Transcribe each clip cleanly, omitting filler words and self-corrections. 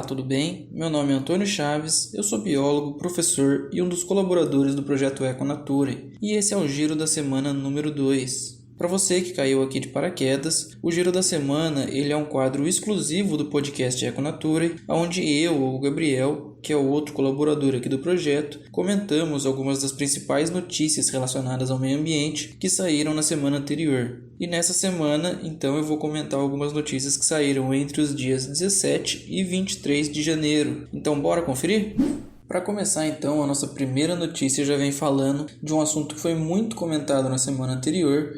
tudo bem? Meu nome é Antônio Chaves, eu sou biólogo, professor e um dos colaboradores do projeto EcoNature, e esse é o Giro da Semana número 2. Para você que caiu aqui de paraquedas, o Giro da Semana ele é um quadro exclusivo do podcast EcoNature, onde eu ou o Gabriel, que é o outro colaborador aqui do projeto, comentamos algumas das principais notícias relacionadas ao meio ambiente que saíram na semana anterior. E nessa semana, então, eu vou comentar algumas notícias que saíram entre os dias 17 e 23 de janeiro. Então, bora conferir? Para começar, então, a nossa primeira notícia já vem falando de um assunto que foi muito comentado na semana anterior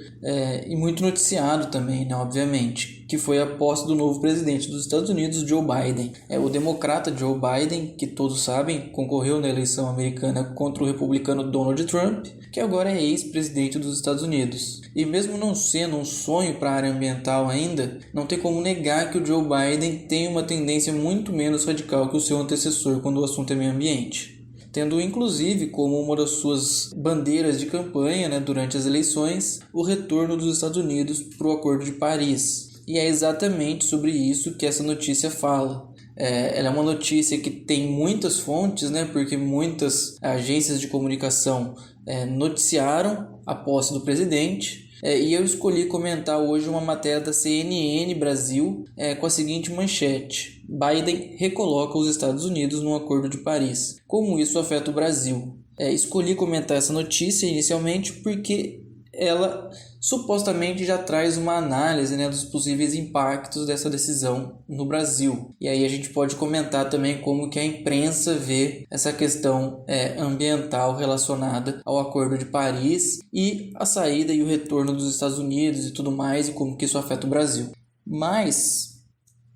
e muito noticiado também, né, obviamente, que foi a posse do novo presidente dos Estados Unidos, Joe Biden. O democrata Joe Biden, que todos sabem, concorreu na eleição americana contra o republicano Donald Trump, que agora é ex-presidente dos Estados Unidos. E mesmo não sendo um sonho para a área ambiental ainda, não tem como negar que o Joe Biden tem uma tendência muito menos radical que o seu antecessor quando o assunto é meio ambiente, tendo inclusive como uma das suas bandeiras de campanha, durante as eleições, o retorno dos Estados Unidos para o Acordo de Paris. E é exatamente sobre isso que essa notícia fala. Ela é uma notícia que tem muitas fontes, porque muitas agências de comunicação noticiaram a posse do presidente. E eu escolhi comentar hoje uma matéria da CNN Brasil com a seguinte manchete: Biden recoloca os Estados Unidos no Acordo de Paris. Como isso afeta o Brasil? Escolhi comentar essa notícia inicialmente porque ela supostamente já traz uma análise dos possíveis impactos dessa decisão no Brasil. E aí a gente pode comentar também como que a imprensa vê essa questão ambiental relacionada ao Acordo de Paris e a saída e o retorno dos Estados Unidos e tudo mais, e como que isso afeta o Brasil. Mas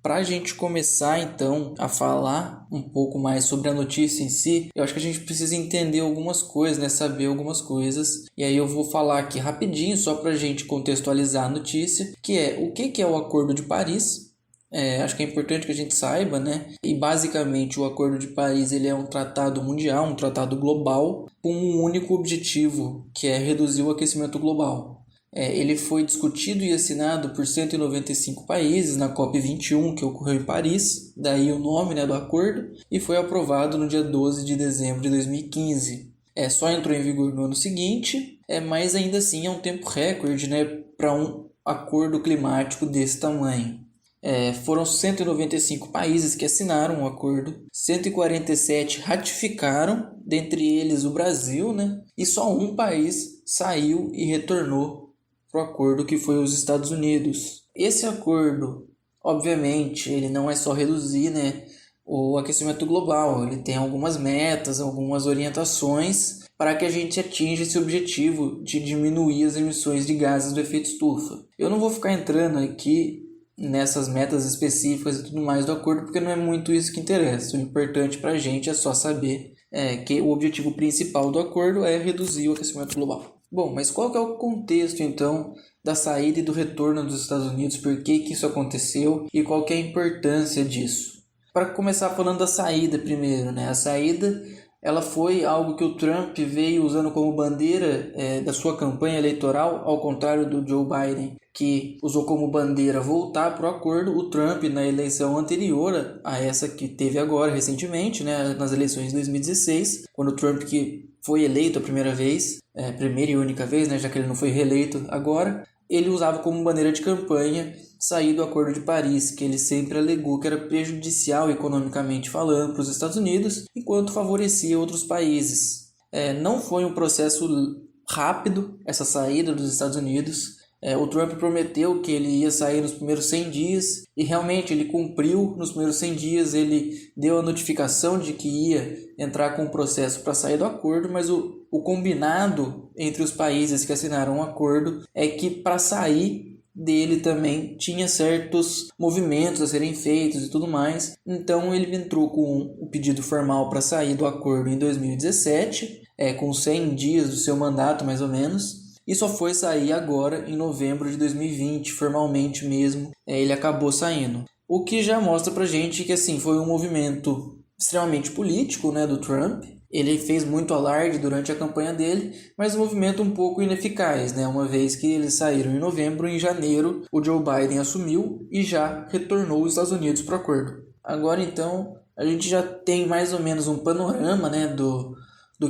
para a gente começar então a falar um pouco mais sobre a notícia em si, eu acho que a gente precisa entender algumas coisas, saber algumas coisas. E aí eu vou falar aqui rapidinho, só para a gente contextualizar a notícia, que é o que é o Acordo de Paris. Acho que é importante que a gente saiba, E basicamente o Acordo de Paris ele é um tratado mundial, um tratado global, com um único objetivo, que é reduzir o aquecimento global. Ele foi discutido e assinado por 195 países na COP21, que ocorreu em Paris, daí o nome do acordo, e foi aprovado no dia 12 de dezembro de 2015. Só entrou em vigor no ano seguinte, mas ainda assim é um tempo recorde para um acordo climático desse tamanho. Foram 195 países que assinaram o acordo, 147 ratificaram, dentre eles o Brasil, e só um país saiu e retornou para o acordo, que foi os Estados Unidos. Esse acordo, obviamente, ele não é só reduzir o aquecimento global, ele tem algumas metas, algumas orientações para que a gente atinja esse objetivo de diminuir as emissões de gases do efeito estufa. Eu não vou ficar entrando aqui nessas metas específicas e tudo mais do acordo, porque não é muito isso que interessa. O importante para a gente é só saber que o objetivo principal do acordo é reduzir o aquecimento global. Bom, mas qual que é o contexto, então, da saída e do retorno dos Estados Unidos? Por que isso aconteceu e qual que é a importância disso? Para começar falando da saída primeiro, A saída, ela foi algo que o Trump veio usando como bandeira da sua campanha eleitoral, ao contrário do Joe Biden, que usou como bandeira voltar para o acordo. O Trump, na eleição anterior a essa que teve agora, recentemente, nas eleições de 2016, quando o Trump que foi eleito a primeira vez, primeira e única vez, já que ele não foi reeleito agora, ele usava como bandeira de campanha sair do Acordo de Paris, que ele sempre alegou que era prejudicial economicamente falando para os Estados Unidos, enquanto favorecia outros países. Não foi um processo rápido essa saída dos Estados Unidos. O Trump prometeu que ele ia sair nos primeiros 100 dias e realmente ele cumpriu. Nos primeiros 100 dias ele deu a notificação de que ia entrar com um processo para sair do acordo, mas o combinado entre os países que assinaram o acordo é que para sair dele também tinha certos movimentos a serem feitos e tudo mais. Então ele entrou com o pedido formal para sair do acordo em 2017, com 100 dias do seu mandato mais ou menos. E só foi sair agora em novembro de 2020, formalmente mesmo, ele acabou saindo. O que já mostra pra gente que foi um movimento extremamente político do Trump. Ele fez muito alarde durante a campanha dele, mas um movimento um pouco ineficaz, uma vez que eles saíram em novembro, em janeiro o Joe Biden assumiu e já retornou os Estados Unidos para o acordo. Agora então a gente já tem mais ou menos um panorama, né, do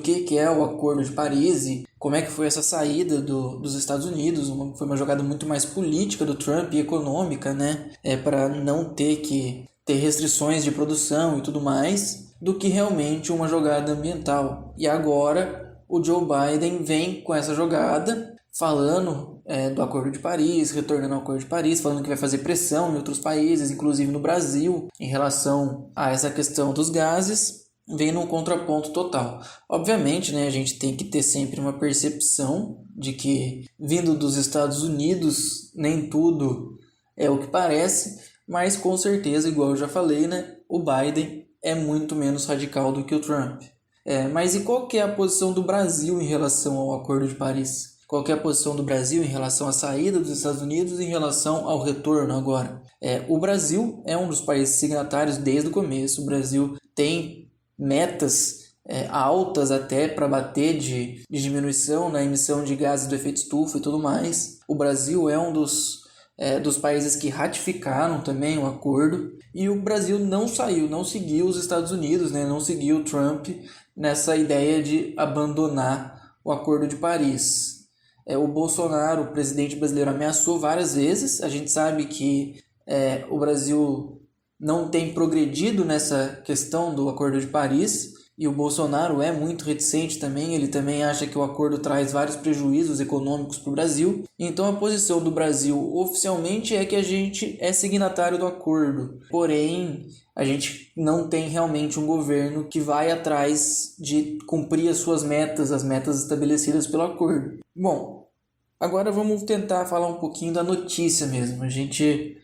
que é o Acordo de Paris e como é que foi essa saída dos Estados Unidos. Foi uma jogada muito mais política do Trump e econômica, né, para não ter que ter restrições de produção e tudo mais, do que realmente uma jogada ambiental. E agora o Joe Biden vem com essa jogada, falando do Acordo de Paris, retornando ao Acordo de Paris, falando que vai fazer pressão em outros países, inclusive no Brasil, em relação a essa questão dos gases, vem num contraponto total. Obviamente, né, a gente tem que ter sempre uma percepção de que, vindo dos Estados Unidos, nem tudo é o que parece, mas com certeza, igual eu já falei, né, o Biden é muito menos radical do que o Trump. Mas e qual que é a posição do Brasil em relação ao Acordo de Paris? Qual que é a posição do Brasil em relação à saída dos Estados Unidos e em relação ao retorno agora? O Brasil é um dos países signatários desde o começo. O Brasil tem metas altas até para bater de diminuição na emissão de gases do efeito estufa e tudo mais. O Brasil é um dos países que ratificaram também o acordo, e o Brasil não seguiu os Estados Unidos, né? Não seguiu o Trump nessa ideia de abandonar o Acordo de Paris. O Bolsonaro, o presidente brasileiro, ameaçou várias vezes. A gente sabe que o Brasil não tem progredido nessa questão do Acordo de Paris, e o Bolsonaro é muito reticente também. Ele também acha que o acordo traz vários prejuízos econômicos para o Brasil. Então a posição do Brasil oficialmente é que a gente é signatário do acordo, porém a gente não tem realmente um governo que vai atrás de cumprir as suas metas, as metas estabelecidas pelo acordo. Bom, agora vamos tentar falar um pouquinho da notícia mesmo. A gente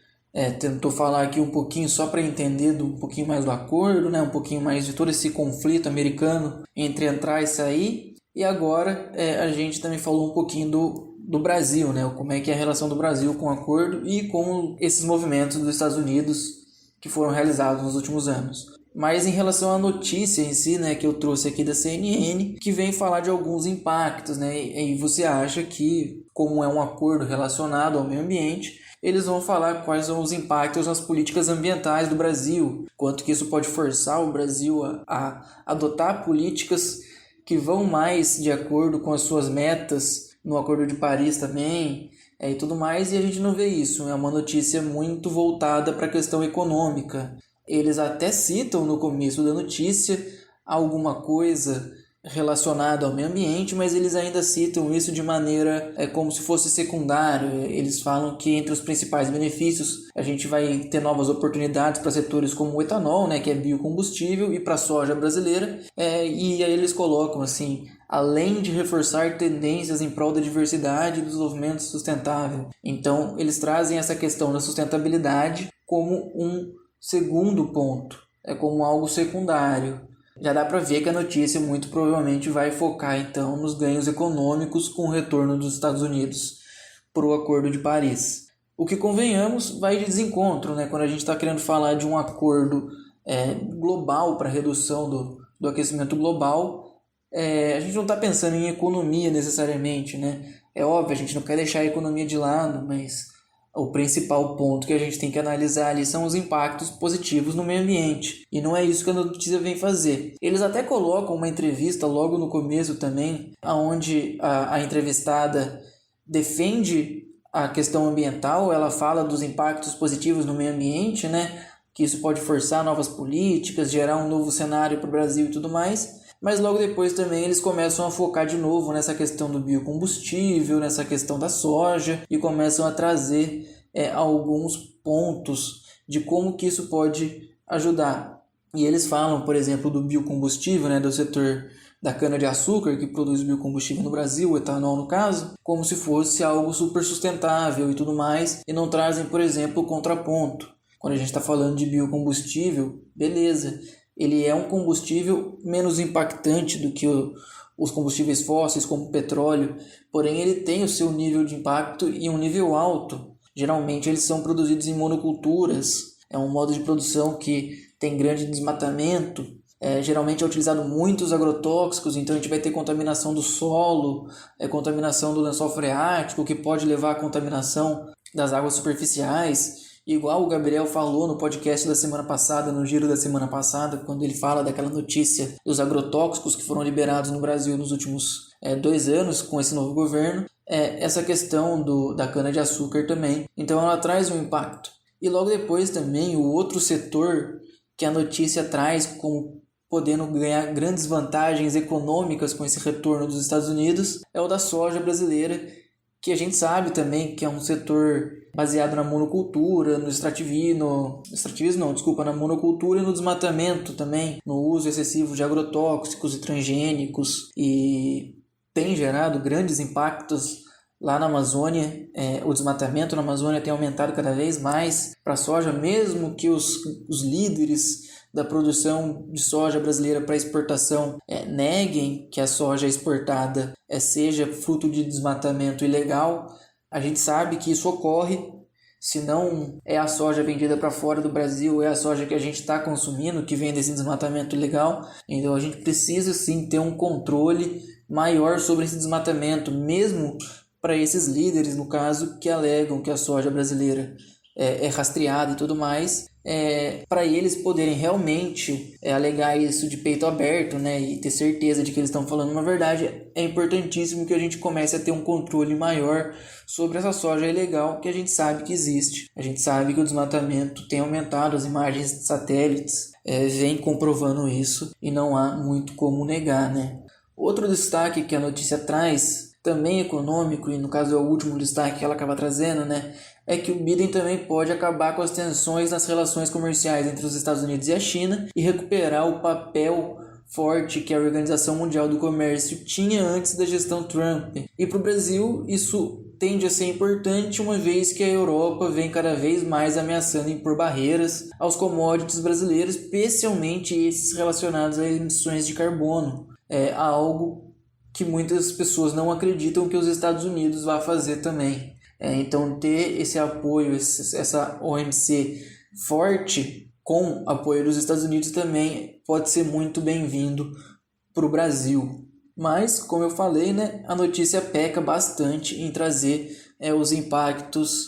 tentou falar aqui um pouquinho só para entender um pouquinho mais do acordo, né? Um pouquinho mais de todo esse conflito americano entre entrar e sair. E agora a gente também falou um pouquinho do Brasil, né? Como é que é a relação do Brasil com o acordo e com esses movimentos dos Estados Unidos que foram realizados nos últimos anos. Mas em relação à notícia em si, né, que eu trouxe aqui da CNN, que vem falar de alguns impactos, né? E você acha que, como é um acordo relacionado ao meio ambiente, eles vão falar quais são os impactos nas políticas ambientais do Brasil, quanto que isso pode forçar o Brasil a adotar políticas que vão mais de acordo com as suas metas no Acordo de Paris também, e tudo mais, e a gente não vê isso. É uma notícia muito voltada para a questão econômica. Eles até citam no começo da notícia alguma coisa relacionada ao meio ambiente, mas eles ainda citam isso de maneira como se fosse secundário. Eles falam que entre os principais benefícios a gente vai ter novas oportunidades para setores como o etanol, né, que é biocombustível, e para a soja brasileira, e aí eles colocam assim: além de reforçar tendências em prol da diversidade e do desenvolvimento sustentável. Então eles trazem essa questão da sustentabilidade como um segundo ponto, como algo secundário. Já dá para ver que a notícia muito provavelmente vai focar então nos ganhos econômicos com o retorno dos Estados Unidos para o Acordo de Paris. O que, convenhamos, vai de desencontro, né? Quando a gente está querendo falar de um acordo global para a redução do aquecimento global, a gente não está pensando em economia necessariamente, né? É óbvio, a gente não quer deixar a economia de lado, mas o principal ponto que a gente tem que analisar ali são os impactos positivos no meio ambiente. E não é isso que a notícia vem fazer. Eles até colocam uma entrevista logo no começo também, onde a entrevistada defende a questão ambiental. Ela fala dos impactos positivos no meio ambiente, né? Que isso pode forçar novas políticas, gerar um novo cenário para o Brasil e tudo mais. Mas logo depois também eles começam a focar de novo nessa questão do biocombustível, nessa questão da soja, e começam a trazer alguns pontos de como que isso pode ajudar. E eles falam, por exemplo, do biocombustível, né, do setor da cana-de-açúcar, que produz biocombustível no Brasil, o etanol no caso, como se fosse algo super sustentável e tudo mais, e não trazem, por exemplo, o contraponto. Quando a gente está falando de biocombustível, beleza, ele é um combustível menos impactante do que os combustíveis fósseis, como o petróleo, porém ele tem o seu nível de impacto e um nível alto. Geralmente eles são produzidos em monoculturas, é um modo de produção que tem grande desmatamento, geralmente é utilizado muitos agrotóxicos, então a gente vai ter contaminação do solo, contaminação do lençol freático, que pode levar à contaminação das águas superficiais. Igual o Gabriel falou no podcast da semana passada, no giro da semana passada, quando ele fala daquela notícia dos agrotóxicos que foram liberados no Brasil nos últimos 2 anos com esse novo governo, essa questão da cana-de-açúcar também. Então ela traz um impacto. E logo depois também o outro setor que a notícia traz como podendo ganhar grandes vantagens econômicas com esse retorno dos Estados Unidos é o da soja brasileira, que a gente sabe também que é um setor baseado na monocultura, na monocultura e no desmatamento também, no uso excessivo de agrotóxicos e transgênicos, e tem gerado grandes impactos lá na Amazônia. O desmatamento na Amazônia tem aumentado cada vez mais para a soja, mesmo que os líderes da produção de soja brasileira para exportação neguem que a soja exportada seja fruto de desmatamento ilegal. A gente sabe que isso ocorre, se não é a soja vendida para fora do Brasil, é a soja que a gente está consumindo, que vem desse desmatamento ilegal. Então a gente precisa sim ter um controle maior sobre esse desmatamento, mesmo para esses líderes, no caso, que alegam que a soja brasileira é rastreada e tudo mais. Para eles poderem realmente alegar isso de peito aberto, né, e ter certeza de que eles estão falando uma verdade, é importantíssimo que a gente comece a ter um controle maior sobre essa soja ilegal que a gente sabe que existe. A gente sabe que o desmatamento tem aumentado, as imagens de satélites vêm comprovando isso e não há muito como negar, né? Outro destaque que a notícia traz, também econômico, e no caso é o último destaque que ela acaba trazendo, né, é que o Biden também pode acabar com as tensões nas relações comerciais entre os Estados Unidos e a China e recuperar o papel forte que a Organização Mundial do Comércio tinha antes da gestão Trump. E para o Brasil isso tende a ser importante, uma vez que a Europa vem cada vez mais ameaçando impor barreiras aos commodities brasileiros, especialmente esses relacionados a emissões de carbono. Algo que muitas pessoas não acreditam que os Estados Unidos vá fazer também. Então ter esse apoio, essa OMC forte com apoio dos Estados Unidos também pode ser muito bem-vindo para o Brasil. Mas, como eu falei, né, a notícia peca bastante em trazer os impactos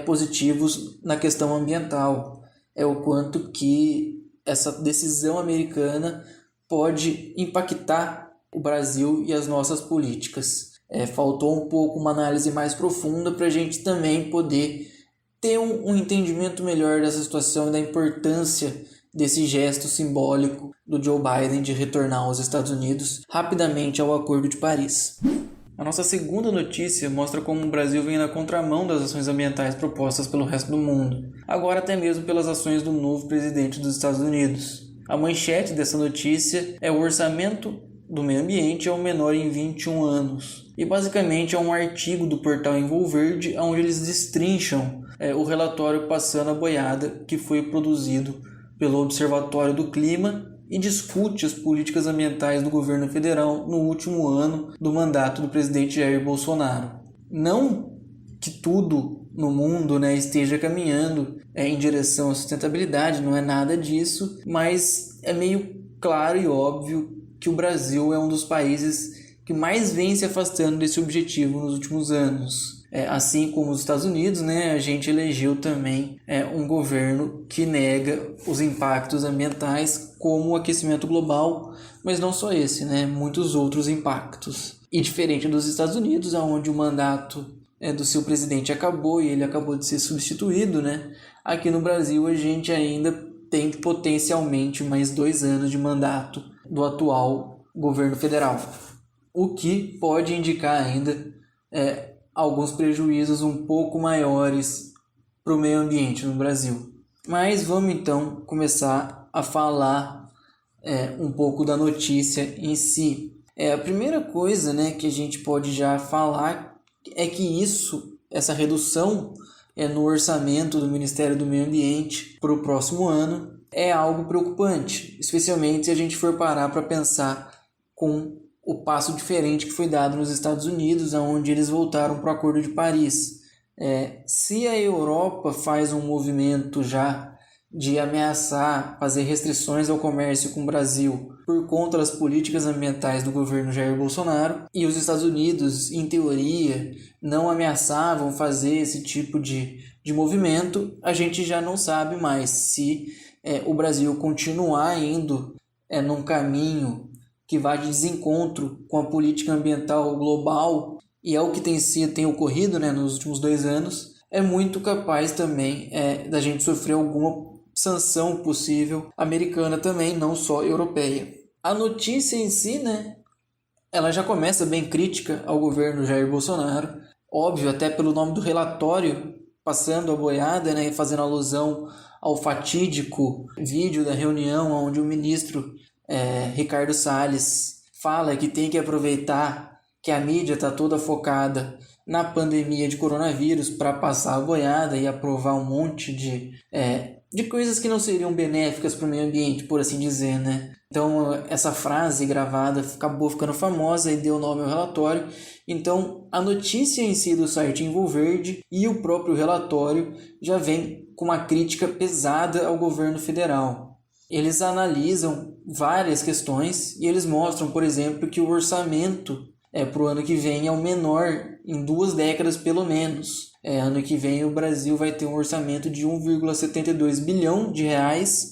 positivos na questão ambiental. O quanto que essa decisão americana pode impactar o Brasil e as nossas políticas. Faltou um pouco uma análise mais profunda para a gente também poder ter um entendimento melhor dessa situação e da importância desse gesto simbólico do Joe Biden de retornar aos Estados Unidos rapidamente ao Acordo de Paris. A nossa segunda notícia mostra como o Brasil vem na contramão das ações ambientais propostas pelo resto do mundo, agora até mesmo pelas ações do novo presidente dos Estados Unidos. A manchete dessa notícia é: o orçamento do meio ambiente é o menor em 21 anos. E basicamente é um artigo do portal Envolverde, onde eles destrincham o relatório Passando a Boiada, que foi produzido pelo Observatório do Clima e discute as políticas ambientais do governo federal no último ano do mandato do presidente Jair Bolsonaro. Não que tudo no mundo, esteja caminhando em direção à sustentabilidade, não é nada disso, mas é meio claro e óbvio que o Brasil é um dos países que mais vem se afastando desse objetivo nos últimos anos. Assim como os Estados Unidos, a gente elegeu também um governo que nega os impactos ambientais, como o aquecimento global, mas não só esse, muitos outros impactos. E diferente dos Estados Unidos, onde o mandato do seu presidente acabou e ele acabou de ser substituído, aqui no Brasil a gente ainda tem potencialmente mais 2 anos de mandato do atual governo federal, o que pode indicar ainda alguns prejuízos um pouco maiores para o meio ambiente no Brasil. Mas vamos então começar a falar um pouco da notícia em si. A primeira coisa que a gente pode já falar é que essa redução no orçamento do Ministério do Meio Ambiente para o próximo ano é algo preocupante, especialmente se a gente for parar para pensar com o passo diferente que foi dado nos Estados Unidos, onde eles voltaram para o Acordo de Paris. Se a Europa faz um movimento já de ameaçar, fazer restrições ao comércio com o Brasil por conta das políticas ambientais do governo Jair Bolsonaro, e os Estados Unidos, em teoria, não ameaçavam fazer esse tipo de de movimento, a gente já não sabe mais se o Brasil continuar indo num caminho que vai de desencontro com a política ambiental global, e é o que tem ocorrido, né, nos últimos 2 anos, é muito capaz também da gente sofrer alguma sanção possível americana também, não só europeia. A notícia em si, né, ela já começa bem crítica ao governo Jair Bolsonaro, óbvio, até pelo nome do relatório, passando a boiada, né, fazendo alusão ao fatídico vídeo da reunião onde o ministro Ricardo Salles fala que tem que aproveitar que a mídia está toda focada na pandemia de coronavírus para passar a boiada e aprovar um monte de coisas que não seriam benéficas para o meio ambiente, por assim dizer, né? Então, essa frase gravada acabou ficando famosa e deu nome ao relatório. Então, a notícia em si do site Envolverde e o próprio relatório já vem com uma crítica pesada ao governo federal. Eles analisam várias questões e eles mostram, por exemplo, que o orçamento para o ano que vem é o menor em 2 décadas pelo menos. Ano que vem o Brasil vai ter um orçamento de 1,72 bilhão de reais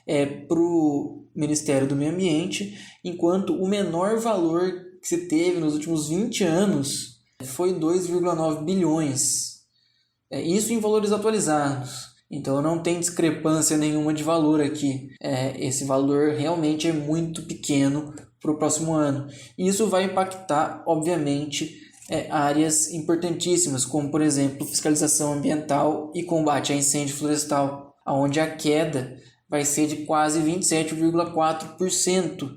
para o Ministério do Meio Ambiente, enquanto o menor valor que se teve nos últimos 20 anos foi 2,9 bilhões. Isso em valores atualizados. Então não tem discrepância nenhuma de valor aqui. Esse valor realmente é muito pequeno para o próximo ano. E isso vai impactar, obviamente, áreas importantíssimas, como, por exemplo, fiscalização ambiental e combate a incêndio florestal, onde a queda vai ser de quase 27,4%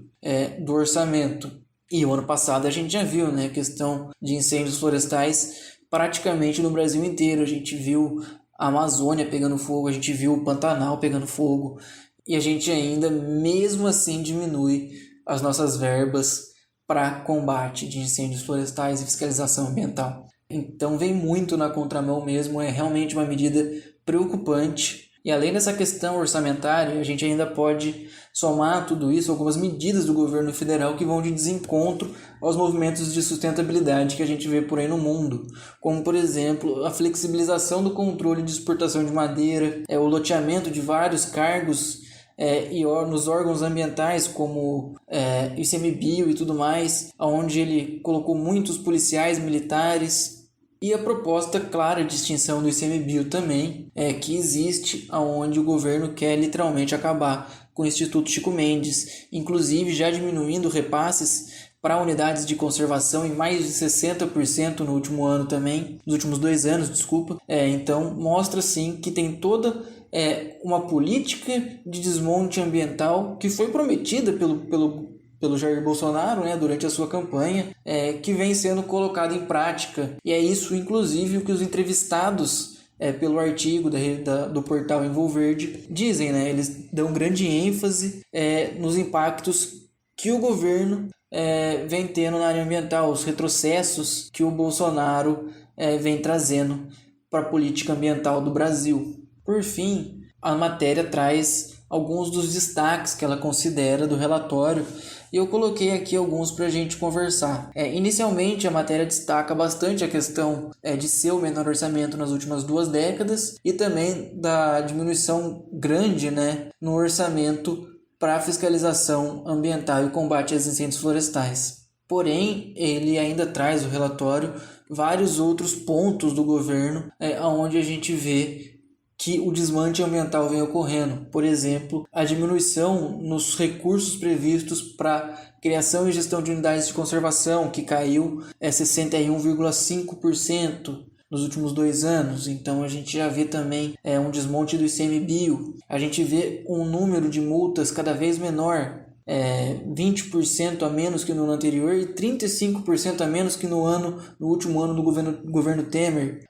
do orçamento. E o ano passado a gente já viu, né, a questão de incêndios florestais praticamente no Brasil inteiro. A gente viu a Amazônia pegando fogo, a gente viu o Pantanal pegando fogo, e a gente ainda, mesmo assim, diminui as nossas verbas para combate de incêndios florestais e fiscalização ambiental. Então vem muito na contramão mesmo, é realmente uma medida preocupante. E além dessa questão orçamentária, a gente ainda pode somar a tudo isso algumas medidas do governo federal que vão de desencontro aos movimentos de sustentabilidade que a gente vê por aí no mundo, como, por exemplo, a flexibilização do controle de exportação de madeira, o loteamento de vários cargos e nos órgãos ambientais, como ICMBio e tudo mais, onde ele colocou muitos policiais militares. E a proposta clara de extinção do ICMBio também, que existe, onde o governo quer literalmente acabar com o Instituto Chico Mendes, inclusive já diminuindo repasses para unidades de conservação em mais de 60% no último ano também, nos últimos 2 anos, desculpa. Então mostra sim que tem toda uma política de desmonte ambiental que foi prometida pelo Jair Bolsonaro, né, durante a sua campanha, que vem sendo colocado em prática. E é isso, inclusive, o que os entrevistados pelo artigo do portal Envolverde dizem, né? Eles dão grande ênfase nos impactos que o governo vem tendo na área ambiental, os retrocessos que o Bolsonaro vem trazendo para a política ambiental do Brasil. Por fim, a matéria traz alguns dos destaques que ela considera do relatório, e eu coloquei aqui alguns para a gente conversar. Inicialmente, a matéria destaca bastante a questão de ser o menor orçamento nas últimas 2 décadas e também da diminuição grande, né, no orçamento para a fiscalização ambiental e combate aos incêndios florestais. Porém, ele ainda traz o relatório vários outros pontos do governo onde a gente vê que o desmante ambiental vem ocorrendo. Por exemplo, a diminuição nos recursos previstos para criação e gestão de unidades de conservação, que caiu 61,5% nos últimos 2 anos. Então a gente já vê também um desmonte do ICMBio. A gente vê um número de multas cada vez menor, 20% a menos que no ano anterior e 35% a menos que no último ano do governo Temer.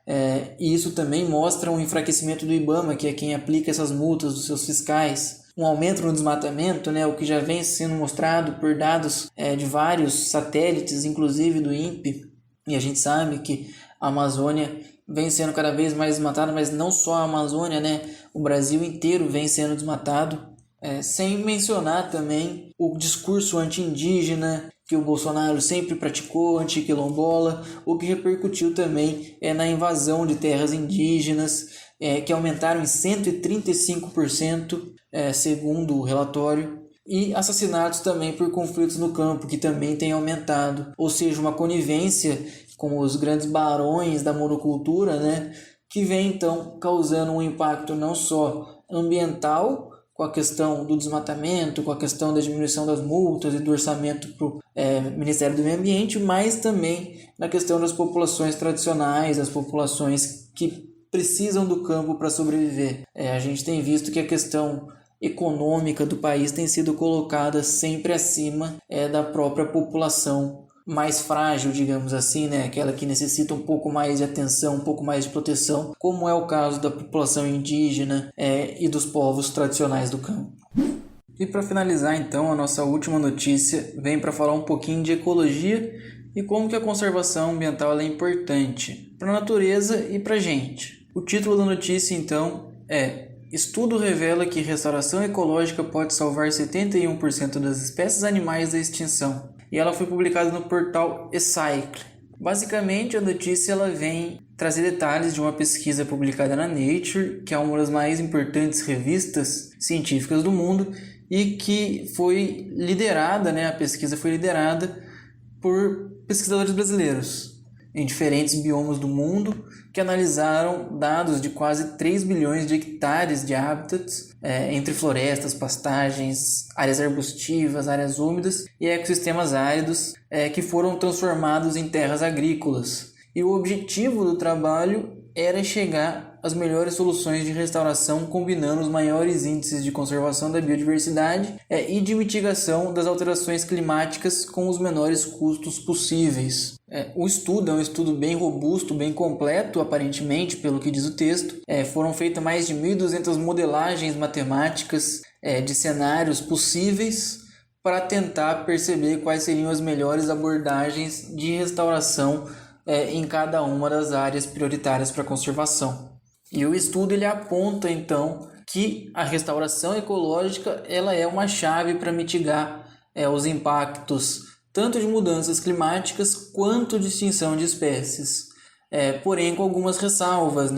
E isso também mostra um enfraquecimento do IBAMA, que é quem aplica essas multas dos seus fiscais. Um aumento no desmatamento, né, o que já vem sendo mostrado por dados de vários satélites, inclusive do INPE. E a gente sabe que a Amazônia vem sendo cada vez mais desmatada, mas não só a Amazônia, né, o Brasil inteiro vem sendo desmatado. Sem mencionar também o discurso anti-indígena que o Bolsonaro sempre praticou, anti-quilombola, o que repercutiu também na invasão de terras indígenas, que aumentaram em 135%, segundo o relatório. E assassinatos também por conflitos no campo, que também tem aumentado. Ou seja, uma conivência com os grandes barões da monocultura, né, que vem então causando um impacto não só ambiental, com a questão do desmatamento, com a questão da diminuição das multas e do orçamento para o Ministério do Meio Ambiente, mas também na questão das populações tradicionais, as populações que precisam do campo para sobreviver. A gente tem visto que a questão econômica do país tem sido colocada sempre acima da própria população mais frágil, digamos assim, né? Aquela que necessita um pouco mais de atenção, um pouco mais de proteção, como é o caso da população indígena e dos povos tradicionais do campo. E para finalizar, então, a nossa última notícia vem para falar um pouquinho de ecologia e como que a conservação ambiental é importante para a natureza e para a gente. O título da notícia, então, é: Estudo revela que restauração ecológica pode salvar 71% das espécies animais da extinção. E ela foi publicada no portal eCycle. Basicamente, a notícia ela vem trazer detalhes de uma pesquisa publicada na Nature, que é uma das mais importantes revistas científicas do mundo, e que foi liderada, a pesquisa foi liderada por pesquisadores brasileiros em diferentes biomas do mundo, que analisaram dados de quase 3 bilhões de hectares de habitats, entre florestas, pastagens, áreas arbustivas, áreas úmidas e ecossistemas áridos, que foram transformados em terras agrícolas. E o objetivo do trabalho era chegar às melhores soluções de restauração, combinando os maiores índices de conservação da biodiversidade e de mitigação das alterações climáticas com os menores custos possíveis. O estudo é um estudo bem robusto, bem completo, aparentemente, pelo que diz o texto. Foram feitas mais de 1.200 modelagens matemáticas de cenários possíveis para tentar perceber quais seriam as melhores abordagens de restauração em cada uma das áreas prioritárias para a conservação. E o estudo ele aponta então que a restauração ecológica ela é uma chave para mitigar os impactos tanto de mudanças climáticas quanto de extinção de espécies, porém com algumas ressalvas,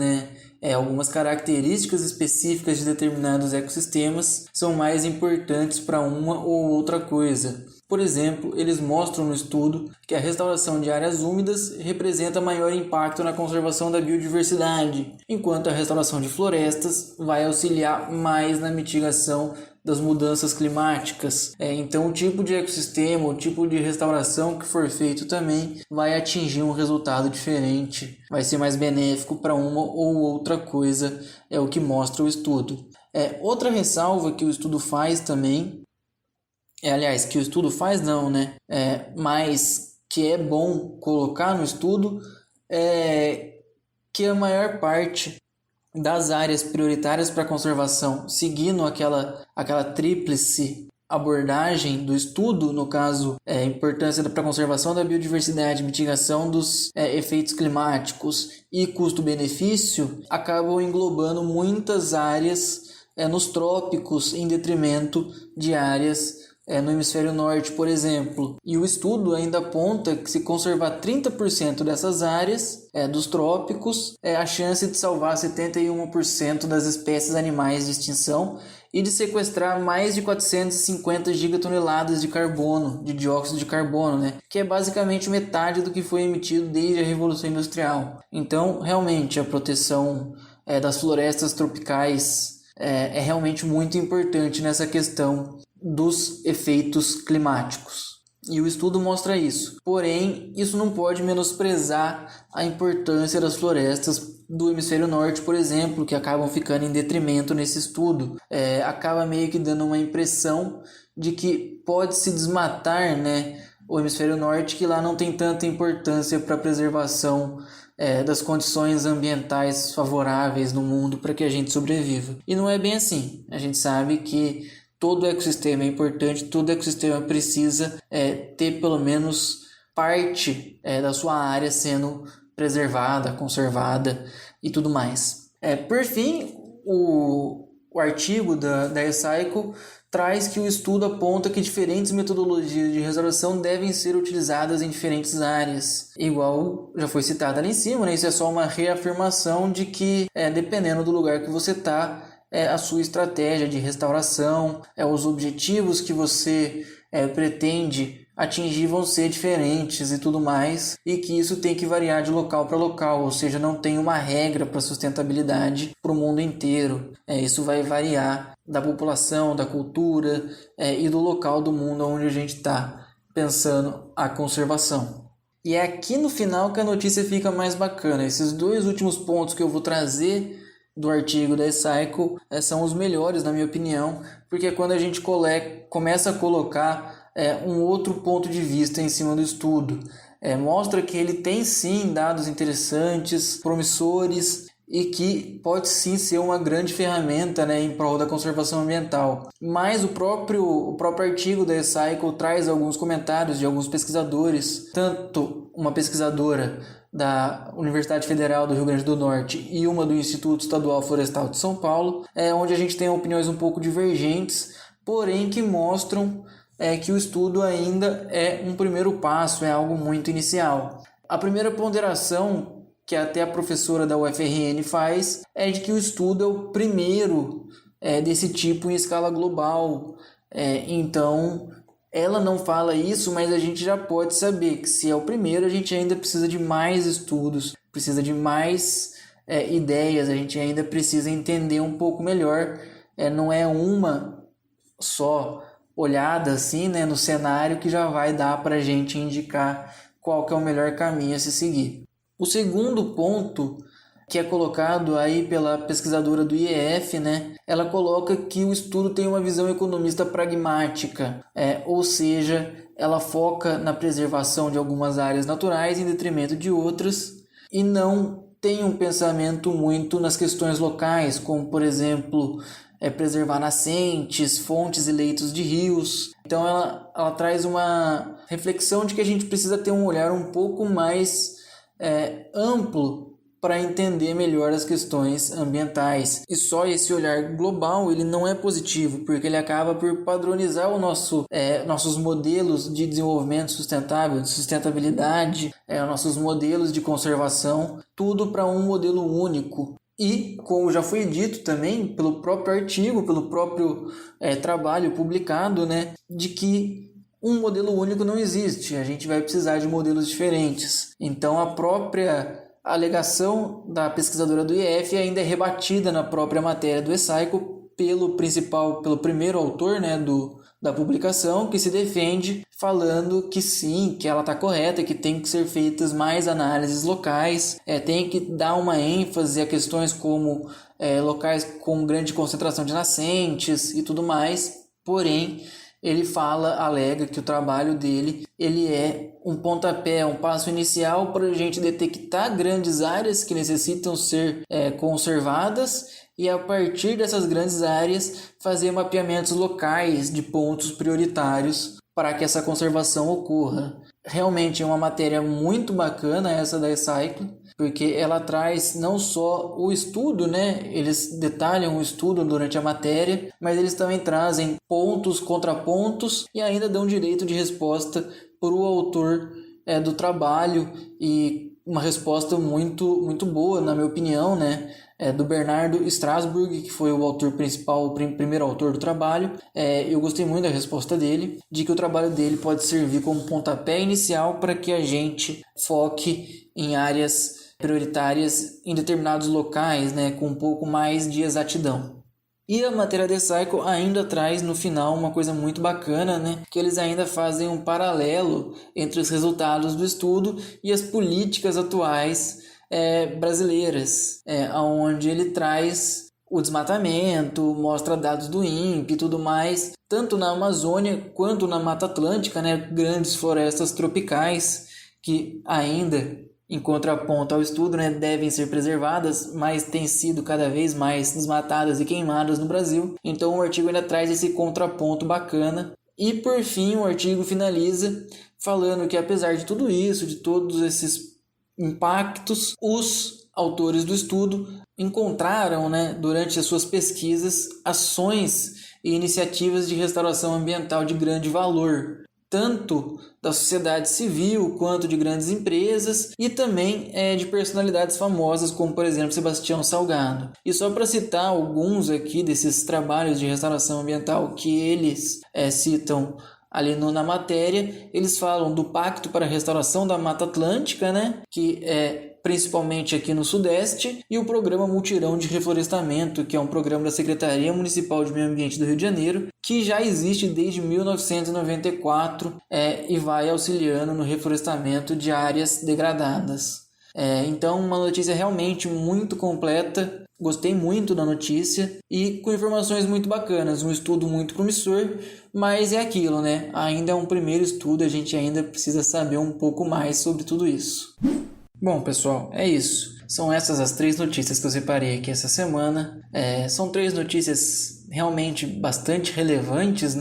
algumas características específicas de determinados ecossistemas são mais importantes para uma ou outra coisa. Por exemplo, eles mostram no estudo que a restauração de áreas úmidas representa maior impacto na conservação da biodiversidade, enquanto a restauração de florestas vai auxiliar mais na mitigação das mudanças climáticas. Então, o tipo de ecossistema, o tipo de restauração que for feito também vai atingir um resultado diferente, vai ser mais benéfico para uma ou outra coisa, é o que mostra o estudo. Outra ressalva que o estudo faz também, que o estudo faz não, mas que é bom colocar no estudo, que a maior parte das áreas prioritárias para conservação, seguindo aquela tríplice abordagem do estudo, no caso, importância para a conservação da biodiversidade, mitigação dos efeitos climáticos e custo-benefício, acabam englobando muitas áreas nos trópicos em detrimento de áreas no hemisfério norte, por exemplo. E o estudo ainda aponta que se conservar 30% dessas áreas dos trópicos, a chance de salvar 71% das espécies animais de extinção e de sequestrar mais de 450 gigatoneladas de carbono, de dióxido de carbono, que é basicamente metade do que foi emitido desde a Revolução Industrial. Então, realmente, a proteção das florestas tropicais é realmente muito importante nessa questão dos efeitos climáticos. E o estudo mostra isso. Porém, isso não pode menosprezar a importância das florestas do hemisfério norte, por exemplo, que acabam ficando em detrimento nesse estudo. Acaba meio que dando uma impressão de que pode se desmatar, o hemisfério norte, que lá não tem tanta importância para a preservação das condições ambientais favoráveis no mundo para que a gente sobreviva. E não é bem assim. A gente sabe que todo ecossistema é importante, todo ecossistema precisa ter pelo menos parte da sua área sendo preservada, conservada e tudo mais. Por fim, o O artigo da E-Cycle traz que o estudo aponta que diferentes metodologias de restauração devem ser utilizadas em diferentes áreas. Igual já foi citado ali em cima, né? Isso é só uma reafirmação de que, dependendo do lugar que você está, a sua estratégia de restauração, os objetivos que você pretende atingir vão ser diferentes e tudo mais, e que isso tem que variar de local para local, ou seja, não tem uma regra para sustentabilidade para o mundo inteiro. Isso vai variar da população, da cultura e do local do mundo onde a gente está pensando a conservação. E é aqui no final que a notícia fica mais bacana. Esses 2 últimos pontos que eu vou trazer do artigo da E-Cycle são os melhores, na minha opinião, porque quando a gente começa a colocar um outro ponto de vista em cima do estudo, mostra que ele tem sim dados interessantes, promissores, e que pode sim ser uma grande ferramenta, em prol da conservação ambiental. Mas o próprio artigo da E-Cycle traz alguns comentários de alguns pesquisadores, tanto uma pesquisadora da Universidade Federal do Rio Grande do Norte e uma do Instituto Estadual Florestal de São Paulo, onde a gente tem opiniões um pouco divergentes, porém que mostram que o estudo ainda é um primeiro passo, é algo muito inicial. A primeira ponderação que até a professora da UFRN faz é de que o estudo é o primeiro desse tipo em escala global. Então, ela não fala isso, mas a gente já pode saber que se é o primeiro, a gente ainda precisa de mais estudos, precisa de mais ideias, a gente ainda precisa entender um pouco melhor. Não é uma só olhada assim, no cenário que já vai dar para a gente indicar qual que é o melhor caminho a se seguir. O segundo ponto, que é colocado aí pela pesquisadora do IEF, ela coloca que o estudo tem uma visão economista pragmática, ou seja, ela foca na preservação de algumas áreas naturais em detrimento de outras e não tem um pensamento muito nas questões locais, como por exemplo preservar nascentes, fontes e leitos de rios. Então ela traz uma reflexão de que a gente precisa ter um olhar um pouco mais amplo para entender melhor as questões ambientais. E só esse olhar global ele não é positivo, porque ele acaba por padronizar nossos modelos de desenvolvimento sustentável, de sustentabilidade, nossos modelos de conservação, tudo para um modelo único. E, como já foi dito também pelo próprio artigo, pelo próprio trabalho publicado, de que um modelo único não existe, a gente vai precisar de modelos diferentes. Então, a própria alegação da pesquisadora do IEF ainda é rebatida na própria matéria do E-Cycle pelo primeiro autor da publicação, que se defende falando que sim, que ela está correta, que tem que ser feitas mais análises locais, tem que dar uma ênfase a questões como locais com grande concentração de nascentes e tudo mais, porém ele alega que o trabalho dele ele é um pontapé, um passo inicial para a gente detectar grandes áreas que necessitam ser conservadas e a partir dessas grandes áreas fazer mapeamentos locais de pontos prioritários para que essa conservação ocorra. Realmente é uma matéria muito bacana essa da E-Cycle, porque ela traz não só o estudo, eles detalham o estudo durante a matéria, mas eles também trazem pontos, contrapontos e ainda dão direito de resposta para o autor do trabalho e uma resposta muito, muito boa, na minha opinião, do Bernardo Strasburg, que foi o autor principal, o primeiro autor do trabalho. Eu gostei muito da resposta dele, de que o trabalho dele pode servir como pontapé inicial para que a gente foque em áreas prioritárias em determinados locais, com um pouco mais de exatidão. E a matéria da E-Cycle ainda traz no final uma coisa muito bacana, que eles ainda fazem um paralelo entre os resultados do estudo e as políticas atuais brasileiras, onde ele traz o desmatamento, mostra dados do INPE e tudo mais, tanto na Amazônia quanto na Mata Atlântica, grandes florestas tropicais que ainda, em contraponto ao estudo, devem ser preservadas, mas têm sido cada vez mais desmatadas e queimadas no Brasil. Então o artigo ainda traz esse contraponto bacana. E por fim o artigo finaliza falando que apesar de tudo isso, de todos esses impactos, os autores do estudo encontraram, durante as suas pesquisas, ações e iniciativas de restauração ambiental de grande valor, tanto da sociedade civil quanto de grandes empresas e também de personalidades famosas como, por exemplo, Sebastião Salgado. E só para citar alguns aqui desses trabalhos de restauração ambiental que eles citam ali na matéria, eles falam do Pacto para a Restauração da Mata Atlântica, que é principalmente aqui no Sudeste, e o Programa Multirão de Reflorestamento, que é um programa da Secretaria Municipal de Meio Ambiente do Rio de Janeiro, que já existe desde 1994 e vai auxiliando no reflorestamento de áreas degradadas. Então, uma notícia realmente muito completa. Gostei muito da notícia e com informações muito bacanas, um estudo muito promissor, mas é aquilo, ainda é um primeiro estudo, a gente ainda precisa saber um pouco mais sobre tudo isso. Bom, pessoal, é isso. São essas as 3 notícias que eu separei aqui essa semana. São 3 notícias realmente bastante relevantes,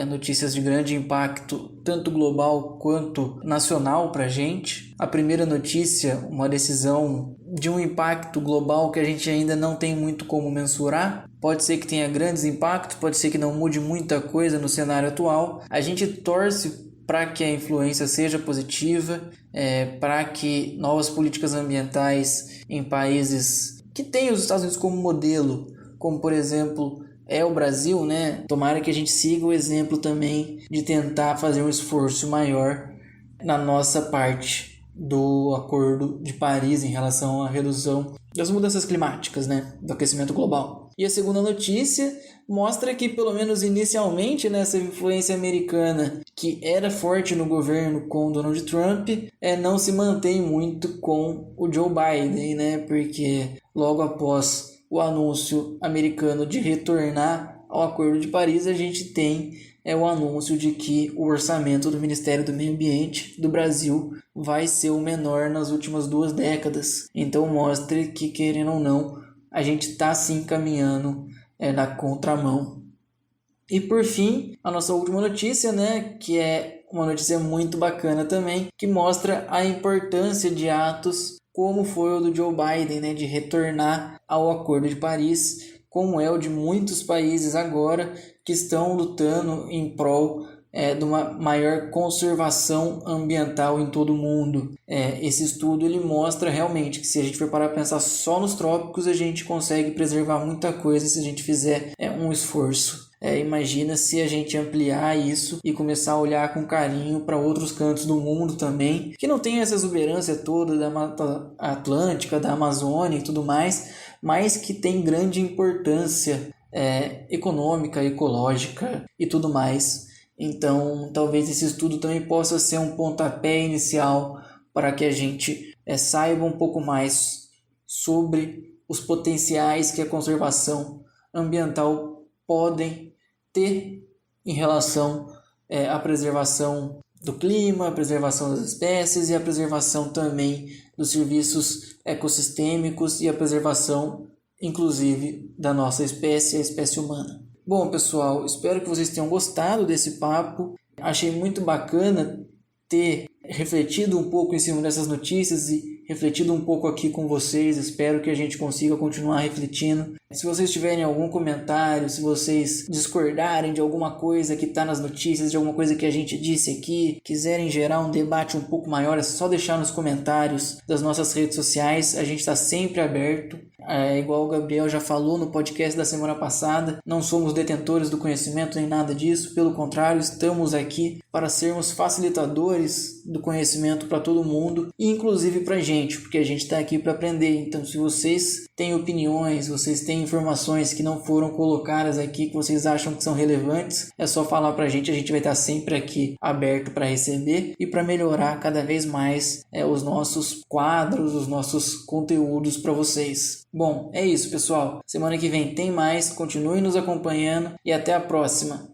notícias de grande impacto, tanto global quanto nacional para a gente. A primeira notícia, uma decisão de um impacto global que a gente ainda não tem muito como mensurar. Pode ser que tenha grandes impactos, pode ser que não mude muita coisa no cenário atual. A gente torce para que a influência seja positiva, para que novas políticas ambientais em países que têm os Estados Unidos como modelo, como por exemplo o Brasil, tomara que a gente siga o exemplo também de tentar fazer um esforço maior na nossa parte do Acordo de Paris em relação à redução das mudanças climáticas, do aquecimento global. E a segunda notícia mostra que, pelo menos inicialmente, essa influência americana que era forte no governo com Donald Trump não se mantém muito com o Joe Biden, porque logo após o anúncio americano de retornar ao Acordo de Paris, a gente tem o anúncio de que o orçamento do Ministério do Meio Ambiente do Brasil vai ser o menor nas últimas 2 décadas. Então mostra que, querendo ou não, a gente está sim caminhando na contramão. E por fim, a nossa última notícia, que é uma notícia muito bacana também, que mostra a importância de atos como foi o do Joe Biden, de retornar ao Acordo de Paris, como é o de muitos países agora que estão lutando em prol de uma maior conservação ambiental em todo o mundo. Esse estudo ele mostra realmente que se a gente for parar a pensar só nos trópicos, a gente consegue preservar muita coisa se a gente fizer um esforço. Imagina se a gente ampliar isso e começar a olhar com carinho para outros cantos do mundo também, que não tem essa exuberância toda da Mata Atlântica, da Amazônia e tudo mais, mas que tem grande importância econômica, ecológica e tudo mais. Então, talvez esse estudo também possa ser um pontapé inicial para que a gente saiba um pouco mais sobre os potenciais que a conservação ambiental podem ter em relação à preservação do clima, a preservação das espécies e a preservação também dos serviços ecossistêmicos e a preservação, inclusive, da nossa espécie, a espécie humana. Bom, pessoal, espero que vocês tenham gostado desse papo. Achei muito bacana ter refletido um pouco em cima dessas notícias e refletido um pouco aqui com vocês. Espero que a gente consiga continuar refletindo. Se vocês tiverem algum comentário, se vocês discordarem de alguma coisa que está nas notícias, de alguma coisa que a gente disse aqui, quiserem gerar um debate um pouco maior, é só deixar nos comentários das nossas redes sociais. A gente está sempre aberto. Igual o Gabriel já falou no podcast da semana passada, não somos detentores do conhecimento nem nada disso, pelo contrário, estamos aqui para sermos facilitadores do conhecimento para todo mundo e inclusive para a gente, porque a gente está aqui para aprender. Então, se vocês têm opiniões, vocês têm informações que não foram colocadas aqui, que vocês acham que são relevantes, é só falar para a gente vai estar sempre aqui aberto para receber e para melhorar cada vez mais os nossos quadros, os nossos conteúdos para vocês. Bom, é isso, pessoal. Semana que vem tem mais, continue nos acompanhando e até a próxima.